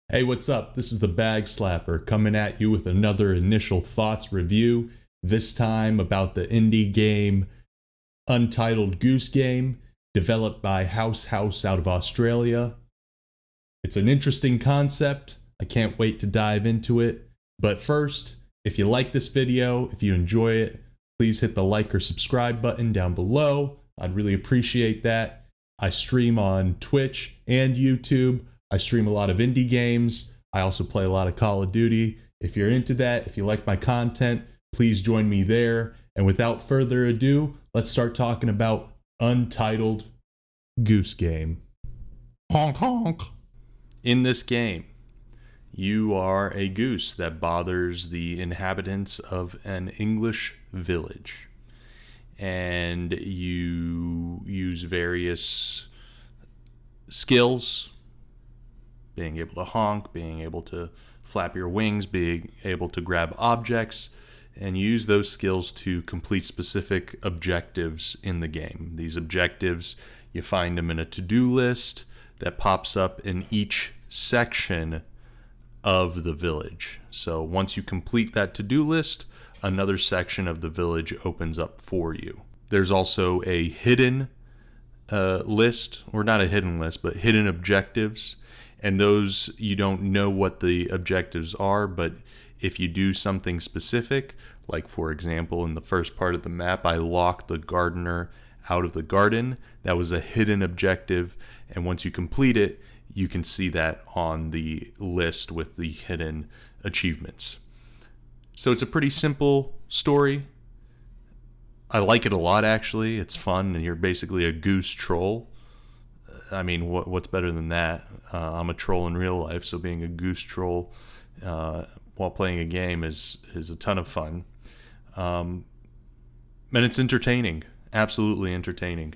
Hey, what's up? This is the TheBagSlapper coming at you with another initial thoughts review, this time about the indie game Untitled Goose Game, developed by House out of Australia. It's an interesting concept. I can't wait to dive into it. But first, if you like this video, if you enjoy it, please hit the like or subscribe button down below. I'd really appreciate that. I stream on Twitch and YouTube. I stream a lot of indie games. I also play a lot of Call of Duty. If you're into that, if you like my content, please join me there. And without further ado, let's start talking about Untitled Goose Game. Honk honk. In this game, you are a goose that bothers the inhabitants of an English village. And you use various skills, being able to honk, being able to flap your wings, being able to grab objects, and use those skills to complete specific objectives in the game. These objectives, you find them in a to-do list that pops up in each section of the village. So once you complete that to-do list, another section of the village opens up for you. There's also a hidden list, or not a hidden list, but hidden objectives. And those, you don't know what the objectives are, but if you do something specific, like for example, in the first part of the map, I locked the gardener out of the garden. That was a hidden objective. And once you complete it, you can see that on the list with the hidden achievements. So it's a pretty simple story. I like it a lot, actually. It's fun, and you're basically a goose troll. I mean, what's better than that? I'm a troll in real life, so being a goose troll while playing a game is a ton of fun. And it's entertaining, absolutely entertaining.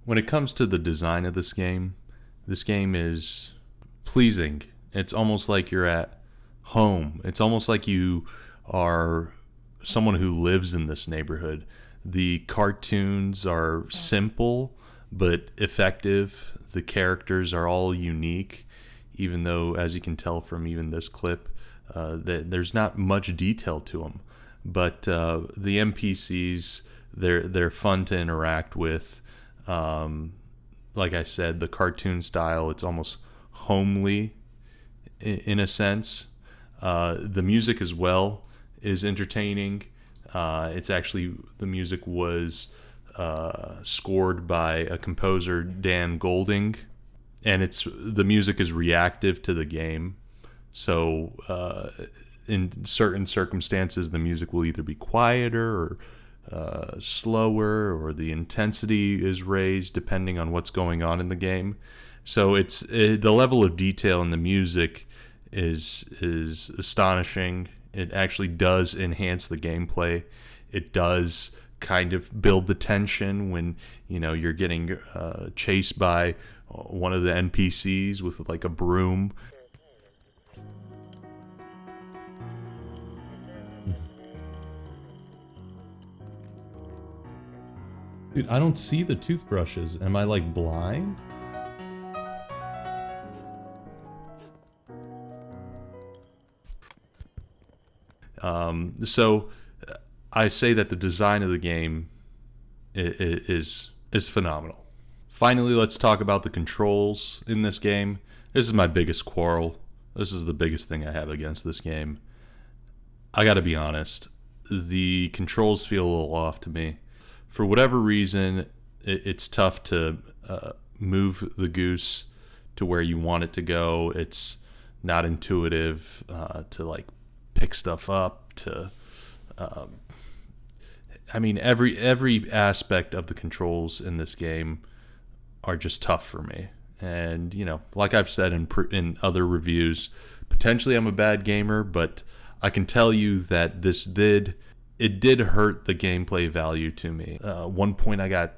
When it comes to the design of this game is pleasing. It's almost like you're at home. It's almost like you are someone who lives in this neighborhood. The cartoons are simple but effective. The characters are all unique, even though, as you can tell from even this clip, that there's not much detail to them. But the NPCs, they're fun to interact with. Like I said, the cartoon style, it's almost homely in a sense. The music as well is entertaining. It's actually, the music was scored by a composer, Dan Golding, and the music is reactive to the game. So in certain circumstances, the music will either be quieter or slower, or the intensity is raised depending on what's going on in the game. So the level of detail in the music is astonishing. It actually does enhance the gameplay. It does kind of build the tension when you're getting chased by one of the NPCs with like a broom. Dude, I don't see the toothbrushes. Am I like blind? So I say that the design of the game is phenomenal. Finally, let's talk about the controls in this game. This is my biggest quarrel. This is the biggest thing I have against this game. I gotta be honest, the controls feel a little off to me. For whatever reason, it's tough to move the goose to where you want it to go. It's not intuitive to like pick stuff up, to I mean, every aspect of the controls in this game are just tough for me. And like I've said in other reviews, potentially I'm a bad gamer, but I can tell you that it did hurt the gameplay value to me. One point I got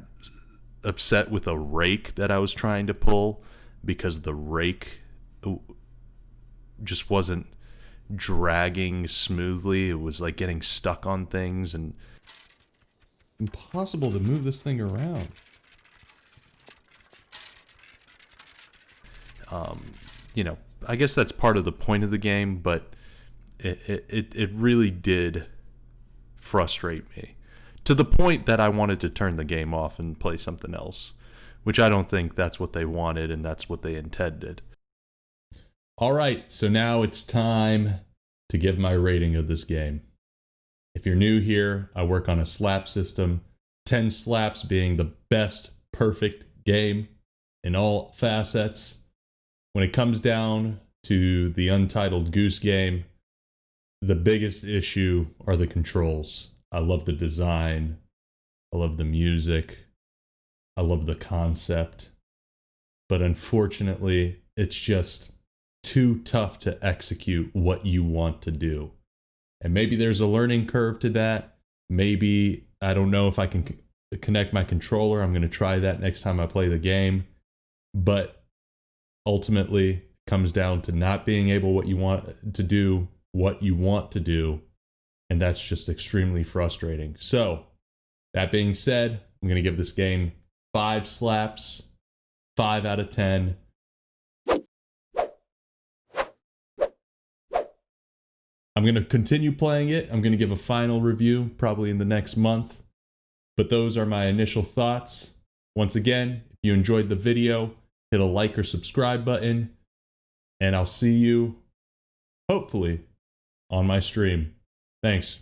upset with a rake that I was trying to pull, because the rake just wasn't dragging smoothly. It was like getting stuck on things, and impossible to move this thing around. I guess that's part of the point of the game, but it really did frustrate me to the point that I wanted to turn the game off and play something else, which I don't think that's what they wanted and that's what they intended. All right, so now it's time to give my rating of this game. If you're new here, I work on a slap system, 10 slaps being the best perfect game in all facets. When it comes down to the Untitled Goose Game, the biggest issue are the controls. I love the design. I love the music. I love the concept. But unfortunately, it's just too tough to execute what you want to do. And maybe there's a learning curve to that. Maybe, I don't know if I can connect my controller. I'm going to try that next time I play the game. But ultimately, it comes down to not being able what you want to do, and that's just extremely frustrating. So, that being said, I'm going to give this game 5 slaps, 5 out of 10. I'm going to continue playing it. I'm going to give a final review probably in the next month. But those are my initial thoughts. Once again, if you enjoyed the video, hit a like or subscribe button. And I'll see you, hopefully, on my stream. Thanks.